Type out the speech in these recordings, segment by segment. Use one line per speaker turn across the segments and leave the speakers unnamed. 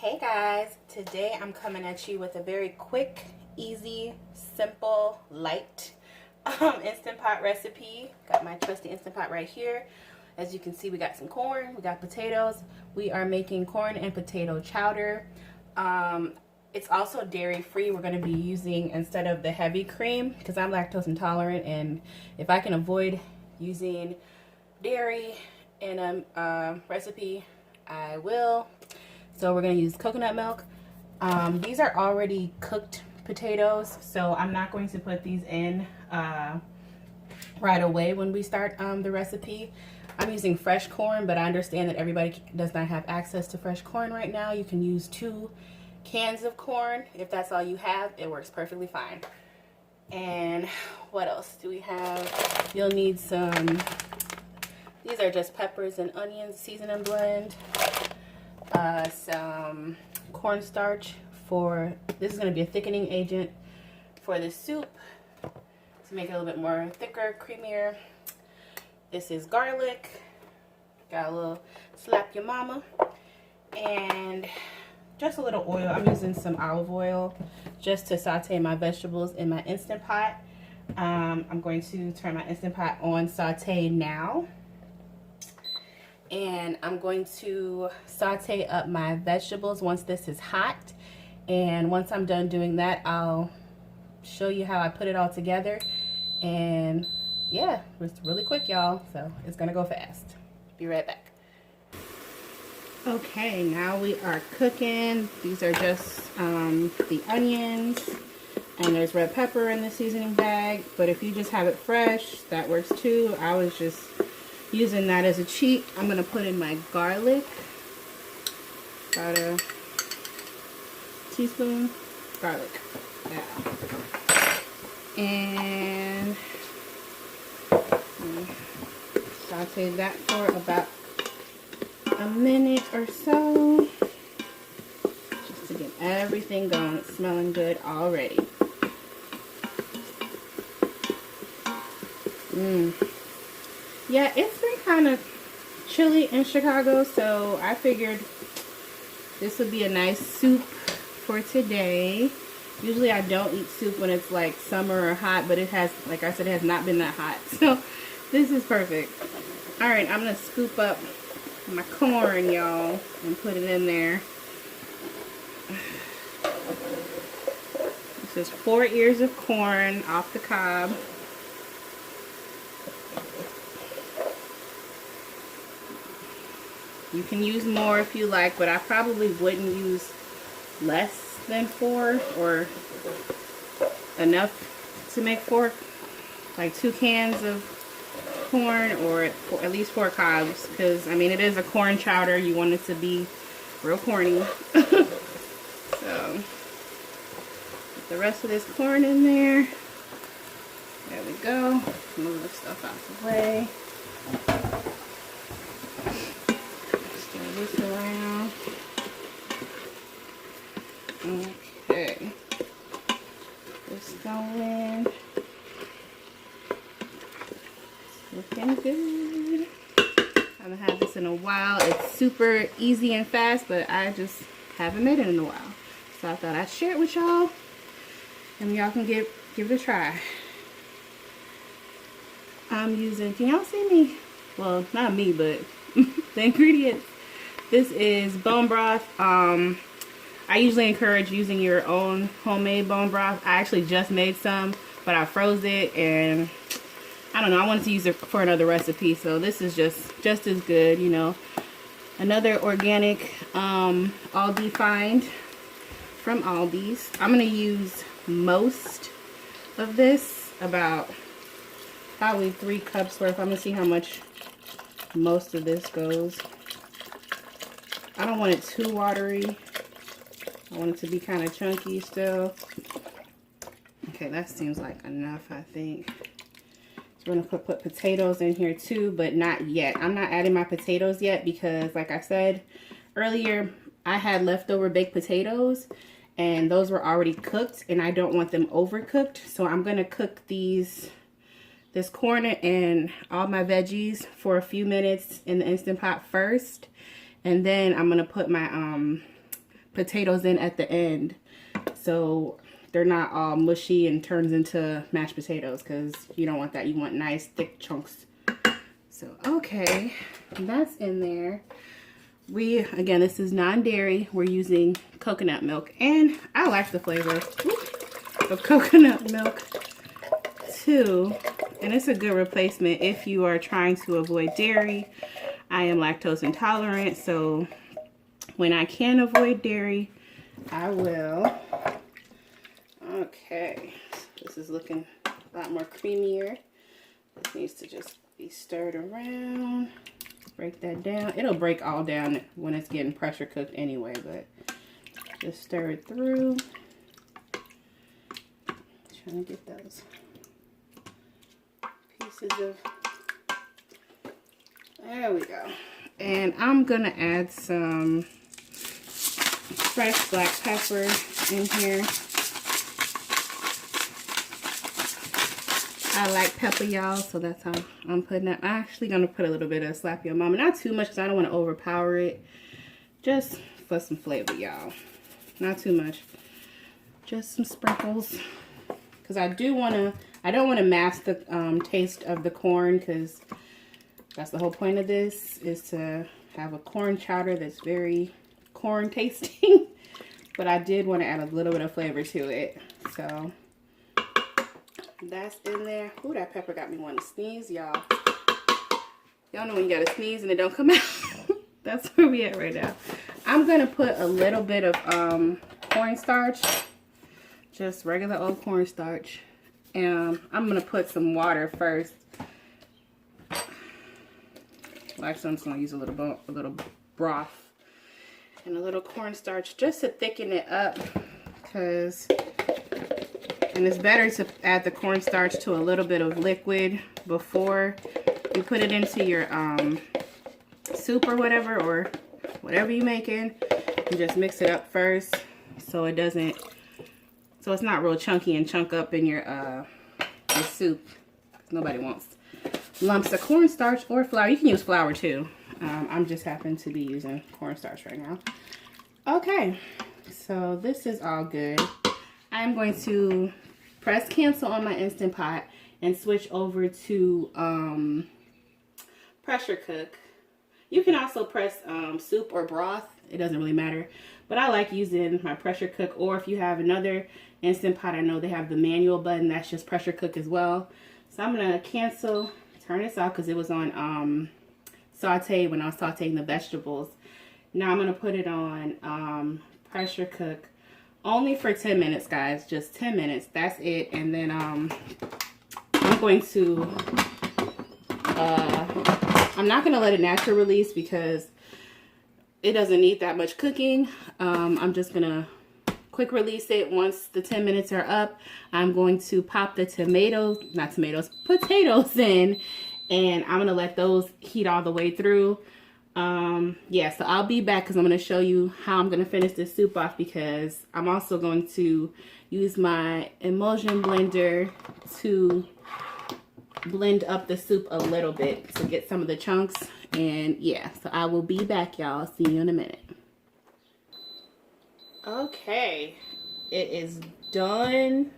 Hey guys, today I'm coming at you with a very quick, easy, simple, light Instant Pot recipe. Got my trusty Instant Pot right here. As you can see, we got some corn, we got potatoes. We are making corn and potato chowder. It's also dairy free. We're going to be using, instead of the heavy cream, because I'm lactose intolerant, and if I can avoid using dairy in a recipe, I will. So we're going to use coconut milk. These are already cooked potatoes, so I'm not going to put these in right away when we start the recipe. I'm using fresh corn, but I understand that everybody does not have access to fresh corn right now. You can use 2 cans of corn. If that's all you have, it works perfectly fine. And what else do we have? You'll need some, these are just peppers and onions, season and blend. Some cornstarch for, this is going to be a thickening agent for the soup to make it a little bit more thicker, creamier. This is garlic, got a little slap your mama, and just a little oil. I'm using some olive oil just to saute my vegetables in my Instant Pot. I'm going to turn my Instant Pot on saute now. And I'm going to saute up my vegetables once this is hot. And once I'm done doing that, I'll show you how I put it all together. And yeah, it's really quick, y'all. So it's gonna go fast. Be right back. Okay, now we are cooking. These are just the onions. And there's red pepper in the seasoning bag. But if you just have it fresh, that works too. I was just using that as a cheat. I'm gonna put in my garlic, about a teaspoon garlic, and saute that for about a minute or so, just to get everything going. It's smelling good already. Yeah, it's been kind of chilly in Chicago, so I figured this would be a nice soup for today. Usually I don't eat soup when it's like summer or hot, but it has, like I said, it has not been that hot. So this is perfect. Alright, I'm going to scoop up my corn, y'all, and put it in there. This is 4 ears of corn off the cob. You can use more if you like, but I probably wouldn't use less than 4 or enough to make 4, like 2 cans of corn, or at least 4 cobs, because I mean it is a corn chowder. You want it to be real corny. So put the rest of this corn in there. There we go. Move the stuff out the way. This around. Okay. This going. It's looking good. I haven't had this in a while. It's super easy and fast, but I just haven't made it in a while. So I thought I'd share it with y'all, and y'all can give it a try. I'm using, can y'all see me? Well, not me, but the ingredients. This is bone broth. I usually encourage using your own homemade bone broth. I actually just made some, but I froze it, and I don't know, I wanted to use it for another recipe, so this is just as good, you know. Another organic Aldi find from Aldi's. I'm going to use most of this, about probably 3 cups worth. I'm going to see how much most of this goes. I don't want it too watery. I want it to be kind of chunky still. Okay, that seems like enough, I think. So we're going to put potatoes in here too, but not yet. I'm not adding my potatoes yet because, like I said earlier, I had leftover baked potatoes, and those were already cooked, and I don't want them overcooked. So I'm going to cook this corn and all my veggies for a few minutes in the Instant Pot first. And then I'm going to put my potatoes in at the end, so they're not all mushy and turns into mashed potatoes, because you don't want that. You want nice thick chunks. So okay, that's in there. Again, this is non-dairy. We're using coconut milk, and I like the flavor of coconut milk too, and it's a good replacement if you are trying to avoid dairy. I am lactose intolerant, so when I can avoid dairy, I will. Okay, this is looking a lot more creamier. This needs to just be stirred around. Break that down. It'll break all down when it's getting pressure cooked anyway, but just stir it through. Trying to get those pieces of, there we go. And I'm gonna add some fresh black pepper in here. I like pepper, y'all, so that's how I'm putting that. I'm actually gonna put a little bit of Slap Your Mama, not too much because I don't want to overpower it, just for some flavor, y'all. Not too much, just some sprinkles, because I don't want to mask the taste of the corn, because that's the whole point of this, is to have a corn chowder that's very corn tasting. But I did want to add a little bit of flavor to it, so that's in there. Ooh, that pepper got me wanting to sneeze, y'all. Y'all know when you gotta sneeze and it don't come out. That's where we at right now. I'm gonna put a little bit of cornstarch, just regular old cornstarch. And I'm gonna put some water first. Well, actually, I'm just gonna use a little broth and a little cornstarch just to thicken it up, and it's better to add the cornstarch to a little bit of liquid before you put it into your soup or whatever you're making. You just mix it up first so it's not real chunky and chunk up in your soup. Nobody wants lumps of cornstarch or flour. You can use flour too. I'm just happen to be using cornstarch right now. Okay, so this is all good. I'm going to press cancel on my Instant Pot and switch over to pressure cook. You can also press soup or broth. It doesn't really matter. But I like using my pressure cook, or if you have another Instant Pot, I know they have the manual button. That's just pressure cook as well. So I'm going to cancel, turn this off because it was on saute when I was sauteing the vegetables. Now I'm going to put it on pressure cook. Only for 10 minutes, guys. Just 10 minutes. That's it. And then I'm going to, I'm not going to let it naturally release because it doesn't need that much cooking. I'm just going to quick release it. Once the 10 minutes are up, I'm going to pop the potatoes in. And I'm going to let those heat all the way through. Yeah, so I'll be back because I'm going to show you how I'm going to finish this soup off, because I'm also going to use my emulsion blender to blend up the soup a little bit to get some of the chunks. And yeah, so I will be back, y'all. See you in a minute. Okay, it is done.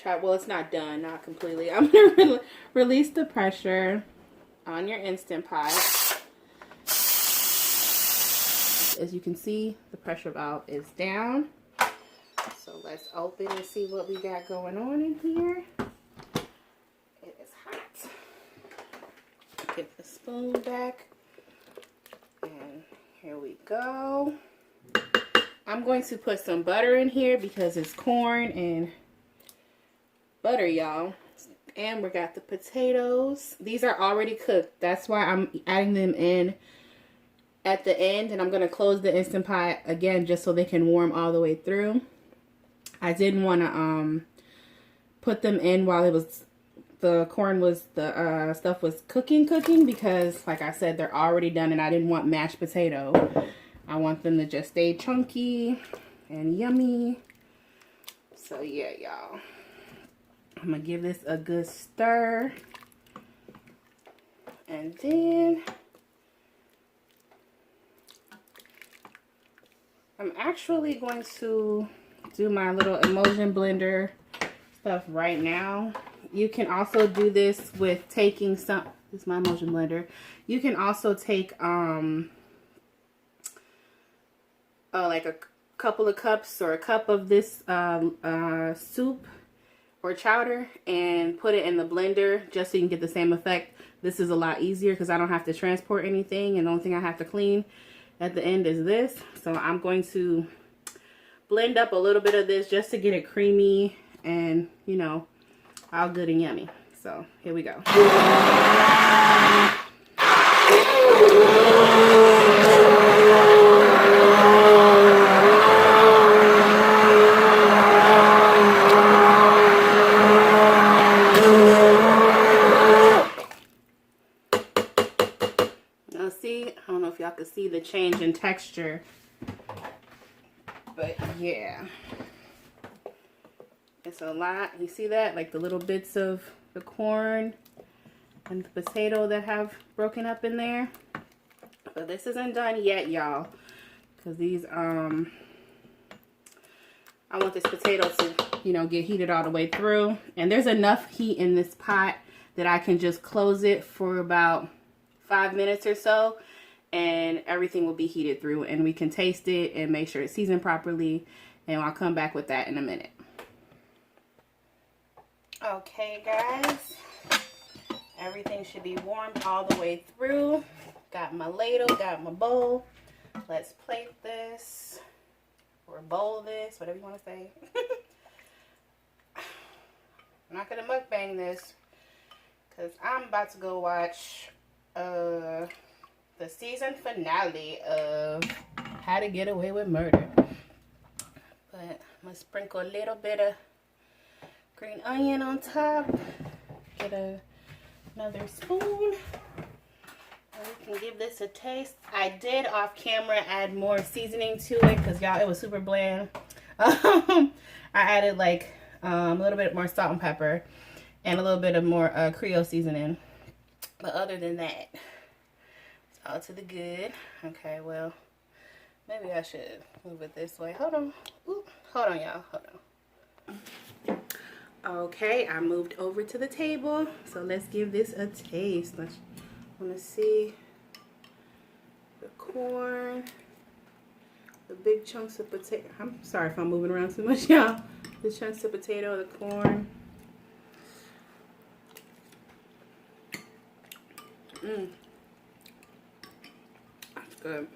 Well, it's not done, not completely. I'm going to release the pressure on your Instant Pot. As you can see, the pressure valve is down. So let's open and see what we got going on in here. It is hot. Get the spoon back. And here we go. I'm going to put some butter in here because it's corn and butter, y'all. And we got the potatoes. These are already cooked. That's why I'm adding them in at the end. And I'm going to close the Instant Pot again just so they can warm all the way through. I didn't want to put them in while the stuff was cooking because, like I said, they're already done and I didn't want mashed potato. I want them to just stay chunky and yummy. So yeah, y'all. I'm going to give this a good stir. And then I'm actually going to do my little emulsion blender stuff right now. You can also do this with taking some, this is my emulsion blender. You can also take like a couple of cups or a cup of this soup or chowder and put it in the blender just so you can get the same effect. This is a lot easier because I don't have to transport anything, and the only thing I have to clean at the end is this. So I'm going to blend up a little bit of this just to get it creamy and, you know, all good and yummy. So here we go. Now see, I don't know if y'all can see the change in texture, but yeah. It's a lot. You see that? Like the little bits of the corn and the potato that have broken up in there. But this isn't done yet, y'all. Because these, I want this potato to, you know, get heated all the way through. And there's enough heat in this pot that I can just close it for about 5 minutes or so. And everything will be heated through. And we can taste it and make sure it's seasoned properly. And I'll come back with that in a minute. Okay, guys, everything should be warmed all the way through. Got my ladle, got my bowl. Let's plate this or bowl this, whatever you want to say. I'm not gonna mukbang this because I'm about to go watch the season finale of How to Get Away with Murder. But I'm gonna sprinkle a little bit of green onion on top. Get another spoon. And we can give this a taste. I did off camera add more seasoning to it because y'all, it was super bland. I added like a little bit more salt and pepper and a little bit of more Creole seasoning. But other than that, it's all to the good. Okay, well, maybe I should move it this way. Hold on. Ooh, hold on, y'all. Hold on. Okay, I moved over to the table, so let's give this a taste. I want to see the corn, the big chunks of potato. I'm sorry if I'm moving around too much, y'all. The chunks of potato, the corn. That's good.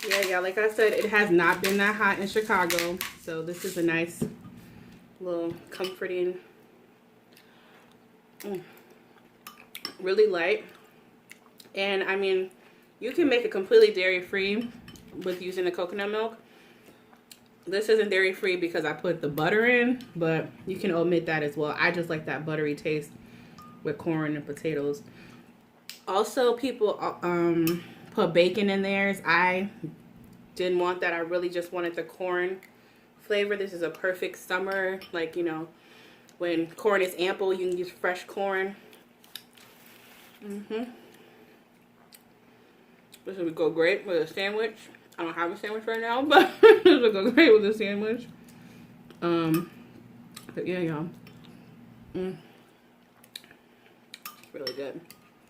Yeah, y'all, like I said, it has not been that hot in Chicago, so this is a nice little comforting, really light. And I mean, you can make it completely dairy-free with using the coconut milk. This isn't dairy-free because I put the butter in, but you can omit that as well. I just like that buttery taste with corn and potatoes. Also, people put bacon in theirs. I didn't want that. I really just wanted the corn flavor. This is a perfect summer, like, you know, when corn is ample, you can use fresh corn. This would go great with a sandwich. I don't have a sandwich right now, but this would go great with a sandwich. But yeah, y'all. Really good.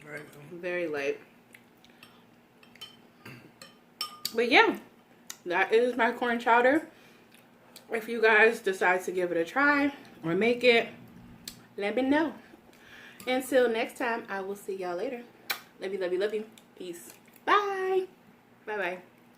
Right.
Very light. But yeah, that is my corn chowder. If you guys decide to give it a try or make it, let me know. Until next time, I will see y'all later. Love you, love you, love you. Peace. Bye. Bye-bye.